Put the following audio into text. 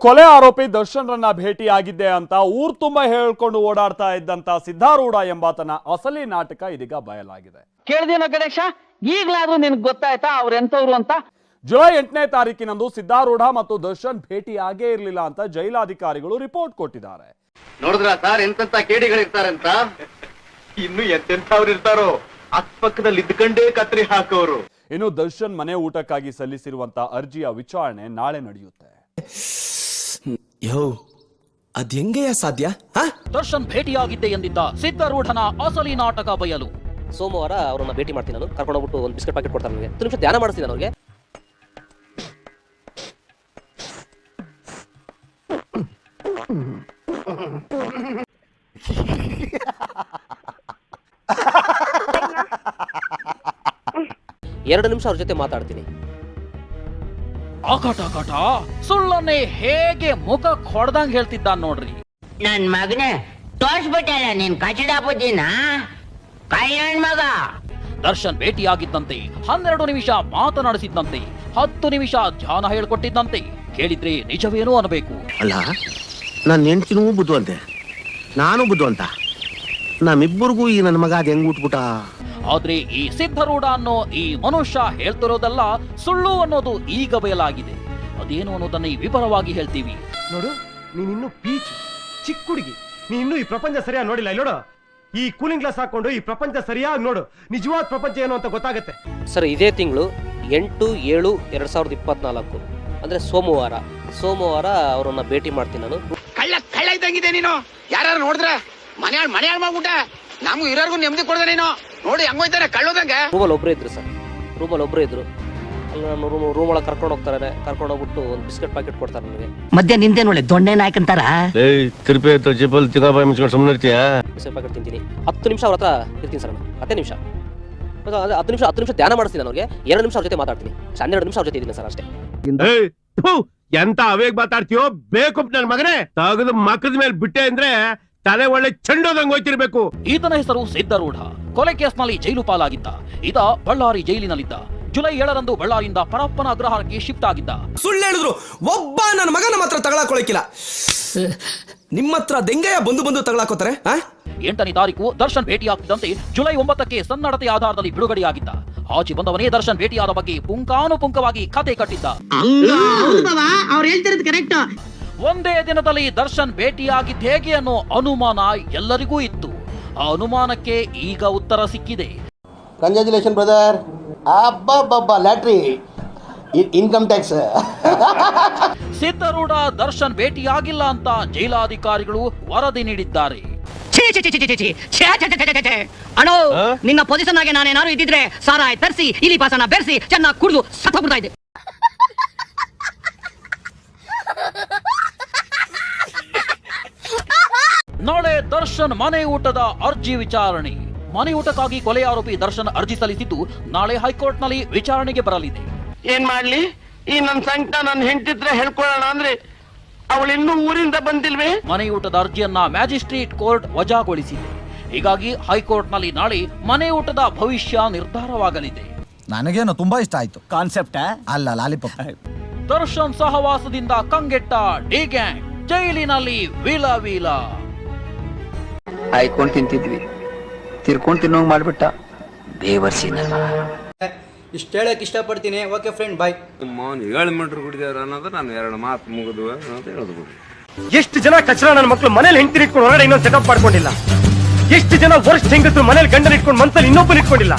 ಕೊಲೆ ಆರೋಪಿ ದರ್ಶನ್ ರನ್ನ ಭೇಟಿಯಾಗಿದ್ದೆ ಅಂತ ಊರ್ ತುಂಬಾ ಹೇಳ್ಕೊಂಡು ಓಡಾಡ್ತಾ ಇದ್ದಂತ ಸಿದ್ಧಾರೂಢ ಎಂಬಾತನ ಅಸಲಿ ನಾಟಕ ಇದೀಗ ಬಯಲಾಗಿದೆ. ಕೇಳ್ದೇನೋ ಗಣೇಶ, ಈಗ್ಲಾದ್ರೂ ನಿನ್ಗೆ ಗೊತ್ತಾಯ್ತಾ ಅವ್ರೆಂತವ್ರು ಅಂತ? ಜುಲೈ 8ನೇ ತಾರೀಕಿನಂದು ಸಿದ್ಧಾರೂಢ ಮತ್ತು ದರ್ಶನ್ ಭೇಟಿಯಾಗೇ ಇರಲಿಲ್ಲ ಅಂತ ಜೈಲಾಧಿಕಾರಿಗಳು ರಿಪೋರ್ಟ್ ಕೊಟ್ಟಿದ್ದಾರೆ. ನೋಡಿದ್ರ ಸರ್ ಎಂತೆಂತ ಕೇಡಿಗಳಿರ್ತಾರಂತ. ಇನ್ನು ಎಂತೆಂಥವ್ರು ಇರ್ತಾರೋ ಅಕ್ಕಪಕ್ಕದಲ್ಲಿ ಇದ್ಕೊಂಡೇ ಕತ್ರಿ ಹಾಕೋರು. ಇನ್ನು ದರ್ಶನ್ ಮನೆ ಊಟಕ್ಕಾಗಿ ಸಲ್ಲಿಸಿರುವಂತ ಅರ್ಜಿಯ ವಿಚಾರಣೆ ನಾಳೆ ನಡೆಯುತ್ತೆ. ಅದ್ ಹೆಂಗೆಯ ಸಾಧ್ಯ? ದರ್ಶನ್ ಭೇಟಿಯಾಗಿದ್ದೆ ಎಂದಿದ್ದ ಸಿದ್ಧಾರೂಢನ ಅಸಲಿ ನಾಟಕ ಬಯಲು. ಸೋಮವಾರ ಅವ್ರನ್ನ ಭೇಟಿ ಮಾಡ್ತೀನಿ, ನಾನು ಕರ್ಕೊಂಡು ಹೋಗ್ಬಿಟ್ಟು ಒಂದು ಬಿಸ್ಕೆಟ್ ಪ್ಯಾಕೆಟ್ ಕೊಡ್ತಾರೆ ನನಗೆ. 10 ನಿಮಿಷ ಧ್ಯಾನ ಮಾಡಿಸ್ತೀನಿ ಅವ್ರಿಗೆ. ಎರಡು ನಿಮಿಷ ಅವ್ರ ಜೊತೆ ಮಾತಾಡ್ತೀನಿ. ಆಕಾಟ ಸುಳ್ಳನ್ನೇ ಹೇಗೆ ಮುಖ ಹೊಡೆದಂಗ್ ಹೇಳ್ತಿದ್ದ ನೋಡ್ರಿ. ನನ್ ಮಗನೇ ತೋರ್ಸ್ಬಿಟ್ಟಲ್ಲ ನೀನ್ ಕಚಡ ಬುದ್ಧಿನ ಕೈಯಣ್ಣ ಮಗ. ದರ್ಶನ್ ಭೇಟಿಯಾಗಿದ್ದಂತೆ 12 ನಿಮಿಷ ಮಾತನಾಡಿಸಿದ್ದಂತೆ, 10 ನಿಮಿಷ ಧ್ಯಾನ ಹೇಳ್ಕೊಟ್ಟಿದ್ದಂತೆ. ಕೇಳಿದ್ರೆ ನಿಜವೇನೋ ಅನ್ಬೇಕು. ಅಲ್ಲ, ನನ್ನ ಹೆಂಡತಿನೂ ಬುದ್ಧವಂತೆ, ನಾನು ಬುದ್ಧವಂತ, ನಮ್ಮಿಬ್ಬರಿಗೂ ಈ ನನ್ನ ಮಗ ಅದ್ ಹೆಂಗ್ ಉಟ್ಬಿಟ್ಟ. ಆದ್ರೆ ಈ ಸಿದ್ಧಾರೂಢ ಅನ್ನೋ ಈ ಮನುಷ್ಯ ಹೇಳ್ತಿರೋದಲ್ಲ ಸುಳ್ಳು ಅನ್ನೋದು ಈಗ ಬಯಲಾಗಿದೆ. ಅದೇನು ಅನ್ನೋದನ್ನ ವಿವರವಾಗಿ ಹೇಳ್ತೀವಿ. ನೋಡು, ನೀನಿನ್ನು ಪೀಚ್ ಚಿಕ್ಕ ಹುಡುಗಿ, ನೀನಿನ್ನು ಈ ಪ್ರಪಂಚ ಸರಿಯಾಗಿ ನೋಡಿಲ್ಲ. ನೋಡು, ಈ ಕೂಲಿಂಗ್ ಗ್ಲಾಸ್ ಹಾಕೊಂಡು ಈ ಪ್ರಪಂಚ ಸರಿಯಾಗಿ ನೋಡು, ನಿಜವಾದ ಪ್ರಪಂಚ ಏನು ಅಂತ ಗೊತ್ತಾಗುತ್ತೆ. ಸರ್, ಇದೇ ತಿಂಗಳು 8/7/2024 ಅಂದ್ರೆ ಸೋಮವಾರ ಅವರನ್ನ ಭೇಟಿ ಮಾಡ್ತೀನಿ ನಾನು. ಕಳ್ಳ ಇದ್ದಂಗಿದೆ ನೀನು. ಯಾರು ನೋಡಿದ್ರ ಮನೆಯಾಳ್ ಮಾಡ್ಬಿಟ್ಟ. ನಮ್ಗೂ ಇರೋರ್ಗು ನೆಮ್ಮದಿ ಕೊಡ್ದೆ ನೀನು. ನೋಡಿ ಹಂಗೋಯ್ತಾರೆ ಕಳ್ಳೋದಂಗೆ. ರೂಮಲ್ಲಿ ಒಬ್ಬರೇ ಇದ್ರು ಸರ್, ಅಲ್ಲಿ ನಾನು ರೂಮ್ ಒಳಗೆ ಕರ್ಕೊಂಡು ಹೋಗ್ತಾರೆ. ಕರ್ಕೊಂಡು ಹೋಗ್ಬಿಟ್ಟು ಒಂದು ಬಿಸ್ಕೆಟ್ ಪ್ಯಾಕೆಟ್ ಕೊಡ್ತಾರೆ ನನಗೆ. ಮಧ್ಯ ನಿಂದೆ ನೋಡಿ ದೊಣ್ಣೆ ನಾಯಕಂತಾರ. ಬಿಸ್ಕೆಟ್ ಪ್ಯಾಕೆಟ್ ತಿಂತೀನಿ. 10 ನಿಮಿಷ ಅವ್ರ ಹತ್ರ ಇರ್ತೀನಿ ಸರ್. 10 ನಿಮಿಷ 10 ನಿಮಿಷ ಧ್ಯಾನ ಮಾಡಿಸ್ತೀನಿ ನಾನು ಅವ್ರಿಗೆ. 2 ನಿಮಿಷ ಅವ್ರ ಜೊತೆ ಮಾತಾಡ್ತೀನಿ. 12 ನಿಮಿಷ ಅವ್ರ ಜೊತೆ ಇದ್ದೀನಿ ಸರ್ ಅಷ್ಟೇ. ಎಂತ ಅವೇಗ್ ಮಾತಾಡ್ತೀಯೋ ಬೇಕು ನನ್ ಮಗನೇ. ತಗದು ಮಕ್ಕದ ಮೇಲೆ ಬಿಟ್ಟೆ ಅಂದ್ರೆ ತಲೆ ಒಳ್ಳೆ ಚೆಂಡೋದಂಗ್ ಹೋಯ್ತಿರ್ಬೇಕು. ಈತನ ಹೆಸರು ಸಿದ್ಧಾರೂಢ. ಕೊಲೆ ಕೇಸ್ನಲ್ಲಿ ಜೈಲು ಪಾಲಾಗಿದ್ದ. ಈತ ಬಳ್ಳಾರಿ ಜೈಲಿನಲ್ಲಿದ್ದ. ಜುಲೈ 7ರಂದು ಬಳ್ಳಾರಿಯಿಂದ ಪರಪ್ಪನ ಅಗ್ರಹಾರಕ್ಕೆ ಶಿಫ್ಟ್ ಆಗಿದ್ದ. ಸುಳ್ಳು ಹೇಳಿದ್ರು ಒಬ್ಬ ನನ್ನ ಮಗ ನಮ್ಮ ಹತ್ರ ತಗೊಳಕೊಳಕಿಲ್ಲ. ನಿಮ್ಮ ಹತ್ರ ದೆಂಗಯ್ಯ ಬಂದು ತಗೊಳಕೋತಾರೆ. 8ನೇ ತಾರೀಕು ದರ್ಶನ್ ಭೇಟಿಯಾಗ್ತಿದ್ದಂತೆ ಜುಲೈ 9ಕ್ಕೆ ಸನ್ನಡತೆ ಆಧಾರದಲ್ಲಿ ಬಿಡುಗಡೆಯಾಗಿದ್ದ. ಆಚೆ ಬಂದವನೇ ದರ್ಶನ್ ಭೇಟಿಯಾದ ಬಗ್ಗೆ ಪುಂಕಾನುಪುಂಕವಾಗಿ ಕತೆ ಕಟ್ಟಿದ್ದ. ಅವ್ರು ಹೇಳ್ತಿರೋದು ಕರೆಕ್ಟ್. ಒಂದೇ ದಿನದಲ್ಲಿ ದರ್ಶನ್ ಭೇಟಿಯಾಗಿದ್ದ ಹೇಗೆ ಅನ್ನೋ ಅನುಮಾನ ಎಲ್ಲರಿಗೂ ಇತ್ತು. ಆ ಅನುಮಾನಕ್ಕೆ ಈಗ ಉತ್ತರ ಸಿಕ್ಕಿದೆ. Congratulation brother. ಅಬ್ಬಬ್ಬಬ್ಬ, lottery, income tax. Siddharudha Darshan ಭೇಟಿಯಾಗಿಲ್ಲ ಅಂತ ಜೈಲಾಧಿಕಾರಿಗಳು ವರದಿ ನೀಡಿದ್ದಾರೆ. ಅಣೋ, ನಿನ್ನ ಪೊಸಿಷನ್ ಆಗಿ ನಾನೇನಾದ್ರು ಇದ್ದಿದ್ರೆ ಸಾರಾಯಿ ತರಿಸಿ ಇಲಿ ಪಾಸನ ಬೆರೆಸಿ ಚೆನ್ನಾಗಿ ಕುಡಿದು ಸತ್ತೋಗ್ಬಿಡ್ತಾ ಇದ್ದೆ. ನಾಳೆ ದರ್ಶನ್ ಮನೆ ಊಟದ ಅರ್ಜಿ ವಿಚಾರಣೆ. ಮನೆ ಊಟಕ್ಕಾಗಿ ಕೊಲೆ ಆರೋಪಿ ದರ್ಶನ್ ಅರ್ಜಿ ಸಲ್ಲಿಸಿದ್ದು ನಾಳೆ ಹೈಕೋರ್ಟ್ನಲ್ಲಿ ವಿಚಾರಣೆಗೆ ಬರಲಿದೆ. ಏನ್ ಮಾಡ್ಲಿ, ಈ ನನ್ ಸಂಕಟ ನನ್ ಹೆಂಡತಿದ್ರೆ ಹೇಳ್ಕೊಳ್ಳೋಣ ಅಂದ್ರೆ ಅವಳು ಇನ್ನೂ ಊರಿಂದ ಬಂದಿಲ್ವೇ. ಮನೆ ಊಟದ ಅರ್ಜಿಯನ್ನ ಮ್ಯಾಜಿಸ್ಟ್ರೇಟ್ ಕೋರ್ಟ್ ವಜಾಗೊಳಿಸಿದೆ. ಹೀಗಾಗಿ ಹೈಕೋರ್ಟ್ನಲ್ಲಿ ನಾಳೆ ಮನೆ ಊಟದ ಭವಿಷ್ಯ ನಿರ್ಧಾರವಾಗಲಿದೆ. ನನಗೇನು ತುಂಬಾ ಇಷ್ಟ ಆಯ್ತು ಕಾನ್ಸೆಪ್ಟ್. ಅಲ್ಲ ಲಾಲಿಪಾಪ್. ದರ್ಶನ್ ಸಹವಾಸದಿಂದ ಕಂಗೆಟ್ಟ ಡಿ ಗ್ಯಾಂಗ್ ಜೈಲಿನಲ್ಲಿ ವೀಲ. ಹಾಯ್ಕೊಂಡ್ ತಿಂತಿದ್ವಿ, ತಿರ್ಕೊಂಡ್ ತಿನ್ನೋಂಗ್ ಮಾಡ್ಬಿಟ್ಟ ಬೇವರ್ಸಿ. ಇಷ್ಟ ಹೇಳಕ್ ಇಷ್ಟಪಡ್ತೀನಿ. ಓಕೆ ಫ್ರೆಂಡ್, ಬಾಯ್. 7 ಮೀಟರ್ ಕುಡಿದಾರ ಅನ್ನೋದು ನಾನು 2 ಮಾತು ಮುಗಿದು ಅಂತ ಹೇಳೋದು. ಎಷ್ಟು ಜನ ಕಚರ ನನ್ನ ಮಕ್ಕಳು ಮನೇಲಿ ಹೆಂಡತಿ ಇಟ್ಕೊಂಡು ಹೊರಗಡೆ ಇನ್ನೊಂದು ಸೆಟಪ್ ಮಾಡ್ಕೊಂಡಿಲ್ಲ. ಎಷ್ಟು ಜನ ವರ್ಷ ಹೆಂಗಸರು ಮನೇಲಿ ಗಂಡನ ಇಟ್ಕೊಂಡು ಮನ್ಸಲ್ಲಿ ಇನ್ನೊಬ್ಬನ ಇಟ್ಕೊಂಡಿಲ್ಲ.